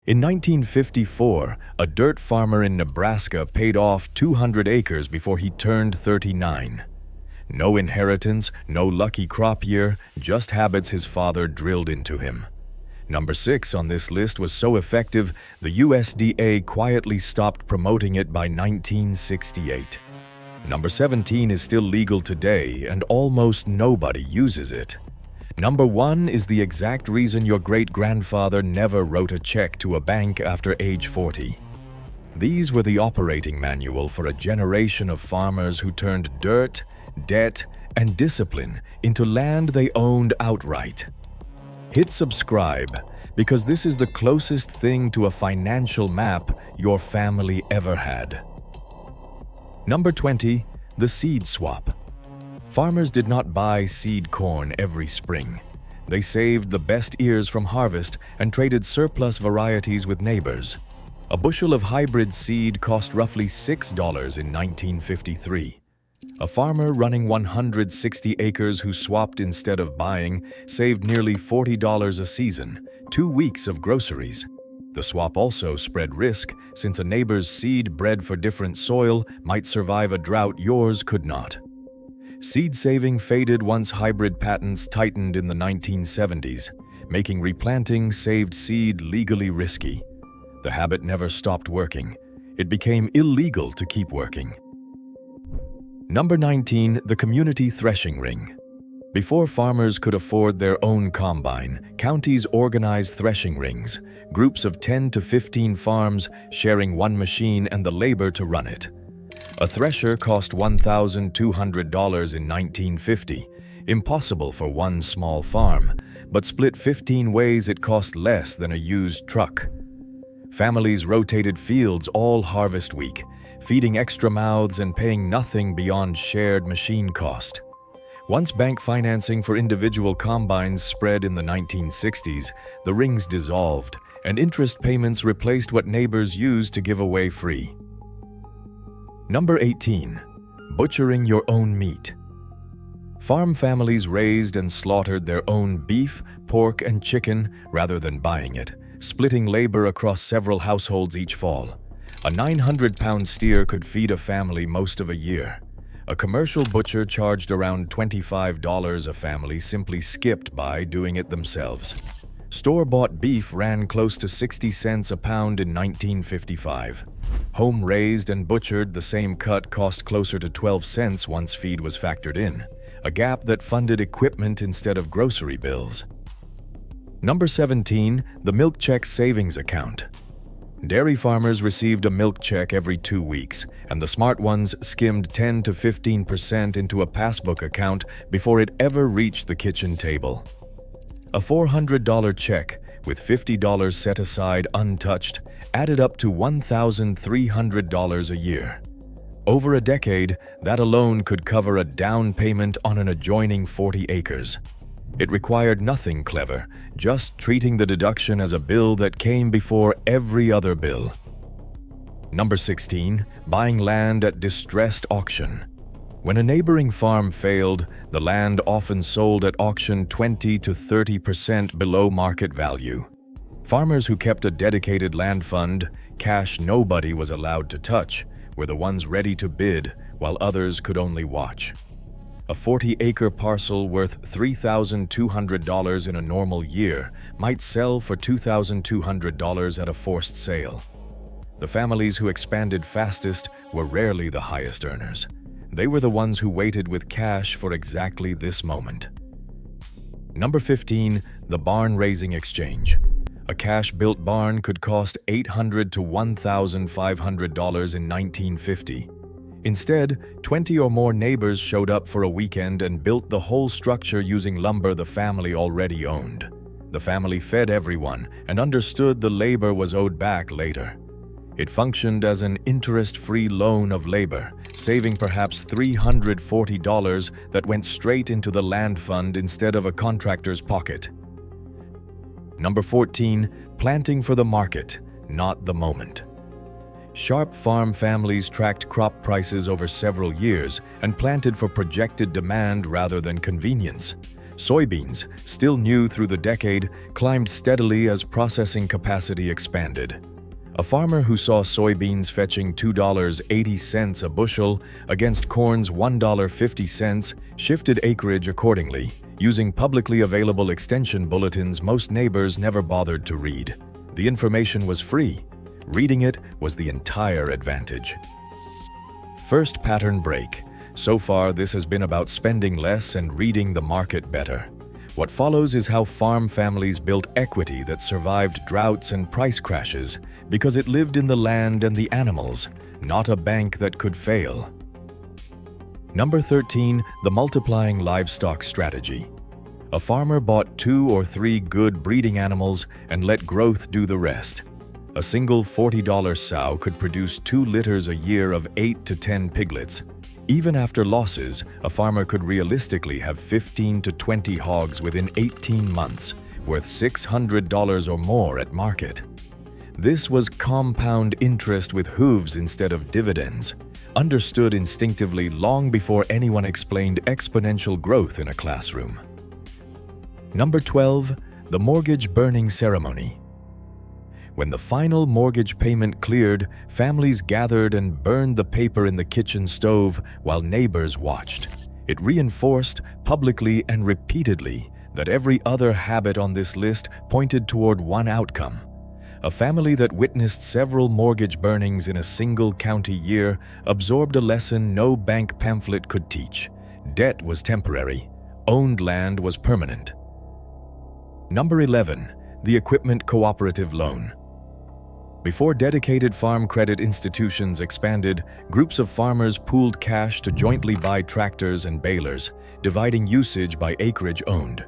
In 1954, a dirt farmer in Nebraska paid off 200 acres before he turned 39. No inheritance, no lucky crop year, just habits his father drilled into him. Number 6 on this list was so effective, the USDA quietly stopped promoting it by 1968. Number 17 is still legal today, and almost nobody uses it. Number 1 is the exact reason your great-grandfather never wrote a check to a bank after age 40. These were the operating manual for a generation of farmers who turned dirt, debt, and discipline into land they owned outright. Hit subscribe, because this is the closest thing to a financial map your family ever had. Number 20, the seed swap. Farmers did not buy seed corn every spring. They saved the best ears from harvest and traded surplus varieties with neighbors. A bushel of hybrid seed cost roughly $6 in 1953. A farmer running 160 acres who swapped instead of buying saved nearly $40 a season, 2 weeks of groceries. The swap also spread risk, since a neighbor's seed bred for different soil might survive a drought yours could not. Seed saving faded once hybrid patents tightened in the 1970s, making replanting saved seed legally risky. The habit never stopped working. It became illegal to keep working. Number 19, the community threshing ring. Before farmers could afford their own combine, counties organized threshing rings, groups of 10 to 15 farms sharing one machine and the labor to run it. A thresher cost $1,200 in 1950, impossible for one small farm, but split 15 ways it cost less than a used truck. Families rotated fields all harvest week, feeding extra mouths and paying nothing beyond shared machine cost. Once bank financing for individual combines spread in the 1960s, the rings dissolved, and interest payments replaced what neighbors used to give away free. Number 18, butchering your own meat. Farm families raised and slaughtered their own beef, pork, and chicken rather than buying it, splitting labor across several households each fall. A 900-pound steer could feed a family most of a year. A commercial butcher charged around $25 a family simply skipped by doing it themselves. Store-bought beef ran close to 60 cents a pound in 1955. Home-raised and butchered, the same cut cost closer to 12 cents once feed was factored in, a gap that funded equipment instead of grocery bills. Number 17, the milk check savings account. Dairy farmers received a milk check every 2 weeks, and the smart ones skimmed 10 to 15% into a passbook account before it ever reached the kitchen table. A $400 check, with $50 set aside untouched, added up to $1,300 a year. Over a decade, that alone could cover a down payment on an adjoining 40 acres. It required nothing clever, just treating the deduction as a bill that came before every other bill. Number 16, buying land at distressed auction. When a neighboring farm failed, the land often sold at auction 20 to 30% below market value. Farmers who kept a dedicated land fund, cash nobody was allowed to touch, were the ones ready to bid, while others could only watch. A 40-acre parcel worth $3,200 in a normal year might sell for $2,200 at a forced sale. The families who expanded fastest were rarely the highest earners. They were the ones who waited with cash for exactly this moment. Number 15, the barn raising exchange. A cash-built barn could cost $800 to $1,500 in 1950. Instead, 20 or more neighbors showed up for a weekend and built the whole structure using lumber the family already owned. The family fed everyone and understood the labor was owed back later. It functioned as an interest-free loan of labor, saving perhaps $340 that went straight into the land fund instead of a contractor's pocket. Number 14, planting for the market, not the moment. Sharp farm families tracked crop prices over several years and planted for projected demand rather than convenience. Soybeans, still new through the decade, climbed steadily as processing capacity expanded. A farmer who saw soybeans fetching $2.80 a bushel against corn's $1.50 shifted acreage accordingly, using publicly available extension bulletins most neighbors never bothered to read. The information was free. Reading it was the entire advantage. First pattern break. So far, this has been about spending less and reading the market better. What follows is how farm families built equity that survived droughts and price crashes because it lived in the land and the animals, not a bank that could fail. Number 13, the multiplying livestock strategy. A farmer bought 2 or 3 good breeding animals and let growth do the rest. A single $40 sow could produce 2 litters a year of 8 to 10 piglets. Even after losses, a farmer could realistically have 15 to 20 hogs within 18 months, worth $600 or more at market. This was compound interest with hooves instead of dividends, understood instinctively long before anyone explained exponential growth in a classroom. Number 12, the mortgage burning ceremony. When the final mortgage payment cleared, families gathered and burned the paper in the kitchen stove while neighbors watched. It reinforced, publicly and repeatedly, that every other habit on this list pointed toward one outcome. A family that witnessed several mortgage burnings in a single county year absorbed a lesson no bank pamphlet could teach. Debt was temporary. Owned land was permanent. Number 11, the equipment cooperative loan. Before dedicated farm credit institutions expanded, groups of farmers pooled cash to jointly buy tractors and balers, dividing usage by acreage owned.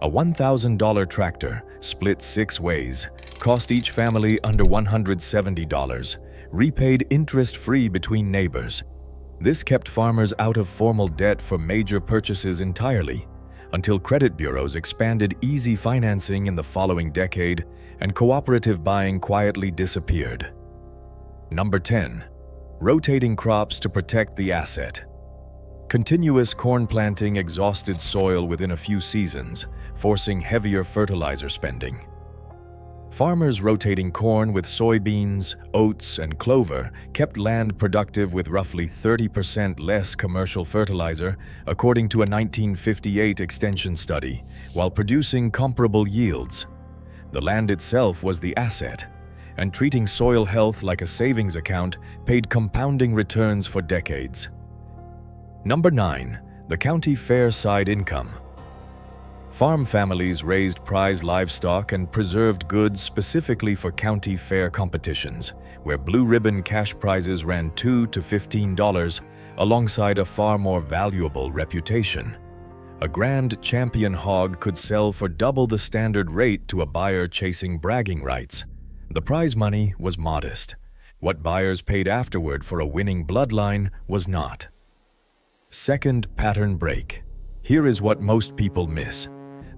A $1,000 tractor, split 6 ways, cost each family under $170, repaid interest-free between neighbors. This kept farmers out of formal debt for major purchases entirely, until credit bureaus expanded easy financing in the following decade and cooperative buying quietly disappeared. Number 10, rotating crops to protect the asset. Continuous corn planting exhausted soil within a few seasons, forcing heavier fertilizer spending. Farmers rotating corn with soybeans, oats, and clover kept land productive with roughly 30% less commercial fertilizer, according to a 1958 extension study, while producing comparable yields. The land itself was the asset, and treating soil health like a savings account paid compounding returns for decades. Number 9, the county fair side income. Farm families raised prize livestock and preserved goods specifically for county fair competitions, where blue ribbon cash prizes ran $2 to $15 alongside a far more valuable reputation. A grand champion hog could sell for double the standard rate to a buyer chasing bragging rights. The prize money was modest. What buyers paid afterward for a winning bloodline was not. Second pattern break. Here is what most people miss.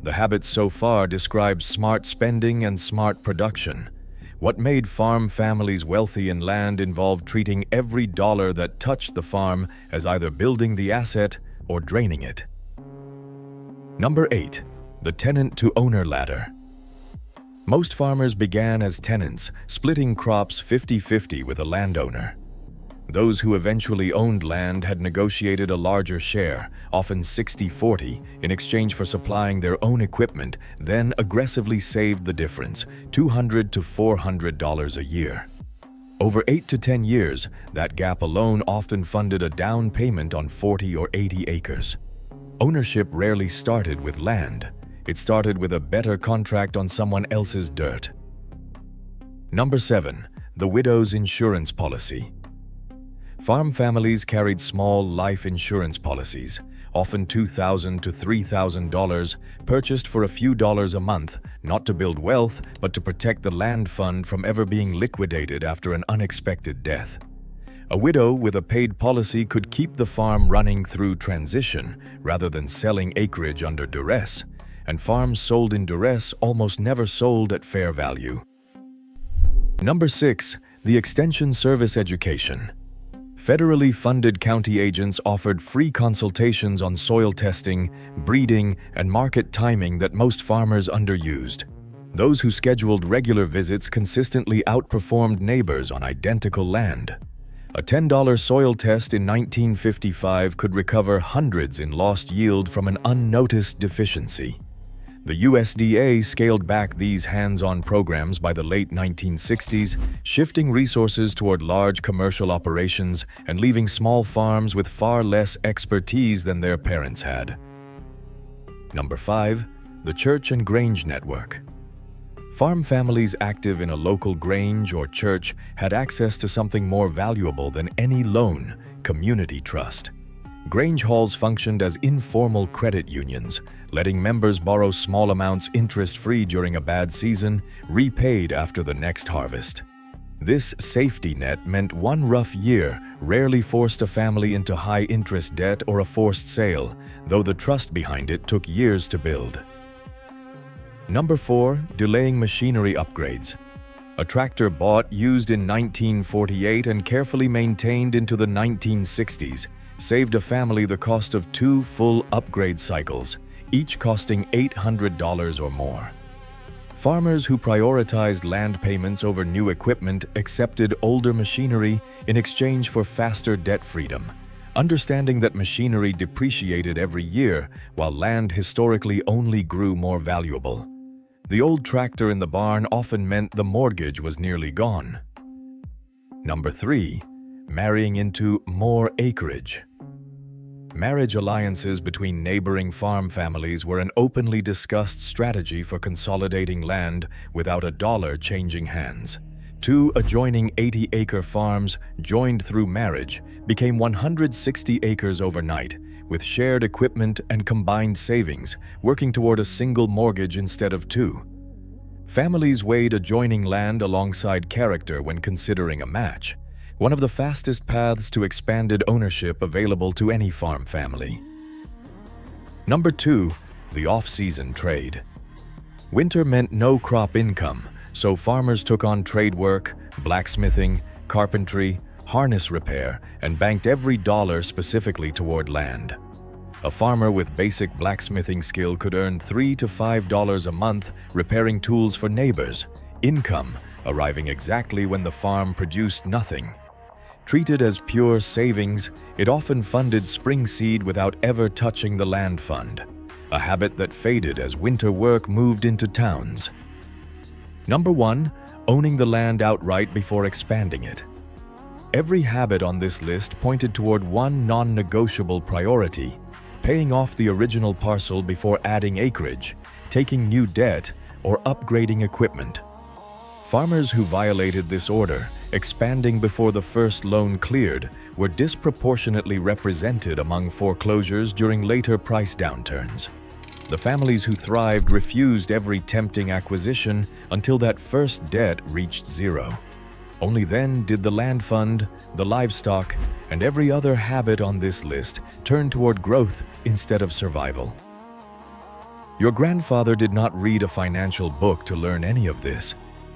The habits so far describe smart spending and smart production. What made farm families wealthy in land involved treating every dollar that touched the farm as either building the asset or draining it. Number 8, the tenant-to-owner ladder. Most farmers began as tenants, splitting crops 50-50 with a landowner. Those who eventually owned land had negotiated a larger share, often 60-40, in exchange for supplying their own equipment, then aggressively saved the difference, $200 to $400 a year. Over 8 to 10 years, that gap alone often funded a down payment on 40 or 80 acres. Ownership rarely started with land. It started with a better contract on someone else's dirt. Number 7, the widow's insurance policy. Farm families carried small life insurance policies, often $2,000 to $3,000, purchased for a few dollars a month, not to build wealth, but to protect the land fund from ever being liquidated after an unexpected death. A widow with a paid policy could keep the farm running through transition rather than selling acreage under duress, and farms sold in duress almost never sold at fair value. Number 6, the extension service education. Federally funded county agents offered free consultations on soil testing, breeding, and market timing that most farmers underused. Those who scheduled regular visits consistently outperformed neighbors on identical land. A $10 soil test in 1955 could recover hundreds in lost yield from an unnoticed deficiency. The USDA scaled back these hands-on programs by the late 1960s, shifting resources toward large commercial operations and leaving small farms with far less expertise than their parents had. Number 5. The Church and Grange Network. Farm families active in a local grange or church had access to something more valuable than any loan: community trust. Grange halls functioned as informal credit unions, letting members borrow small amounts interest-free during a bad season, repaid after the next harvest. This safety net meant one rough year rarely forced a family into high-interest debt or a forced sale, though the trust behind it took years to build. Number 4. Delaying machinery upgrades. A tractor bought, used in 1948 and carefully maintained into the 1960s, saved a family the cost of 2 full upgrade cycles, each costing $800 or more. Farmers who prioritized land payments over new equipment accepted older machinery in exchange for faster debt freedom, understanding that machinery depreciated every year while land historically only grew more valuable. The old tractor in the barn often meant the mortgage was nearly gone. Number 3. Marrying into more acreage. Marriage alliances between neighboring farm families were an openly discussed strategy for consolidating land without a dollar changing hands. 2 adjoining 80-acre farms, joined through marriage, became 160 acres overnight, with shared equipment and combined savings, working toward a single mortgage instead of 2. Families weighed adjoining land alongside character when considering a match, one of the fastest paths to expanded ownership available to any farm family. Number 2. The off-season trade. Winter meant no crop income, so farmers took on trade work, blacksmithing, carpentry, harness repair, and banked every dollar specifically toward land. A farmer with basic blacksmithing skill could earn $3 to $5 a month repairing tools for neighbors, income arriving exactly when the farm produced nothing. Treated as pure savings, it often funded spring seed without ever touching the land fund, a habit that faded as winter work moved into towns. Number 1. Owning the land outright before expanding it. Every habit on this list pointed toward one non-negotiable priority: paying off the original parcel before adding acreage, taking new debt, or upgrading equipment. Farmers who violated this order, expanding before the first loan cleared, were disproportionately represented among foreclosures during later price downturns. The families who thrived refused every tempting acquisition until that first debt reached zero. Only then did the land fund, the livestock, and every other habit on this list turn toward growth instead of survival. Your grandfather did not read a financial book to learn any of this.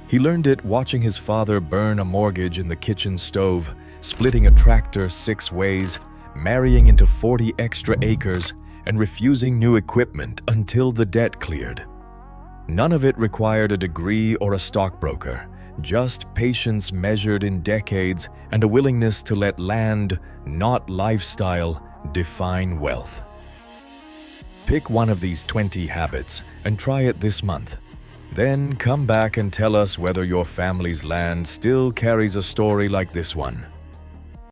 He learned it watching his father burn a mortgage in the kitchen stove, splitting a tractor 6 ways, marrying into 40 extra acres, and refusing new equipment until the debt cleared. None of it required a degree or a stockbroker, just patience measured in decades and a willingness to let land, not lifestyle, define wealth. Pick one of these 20 habits and try it this month. Then come back and tell us whether your family's land still carries a story like this one.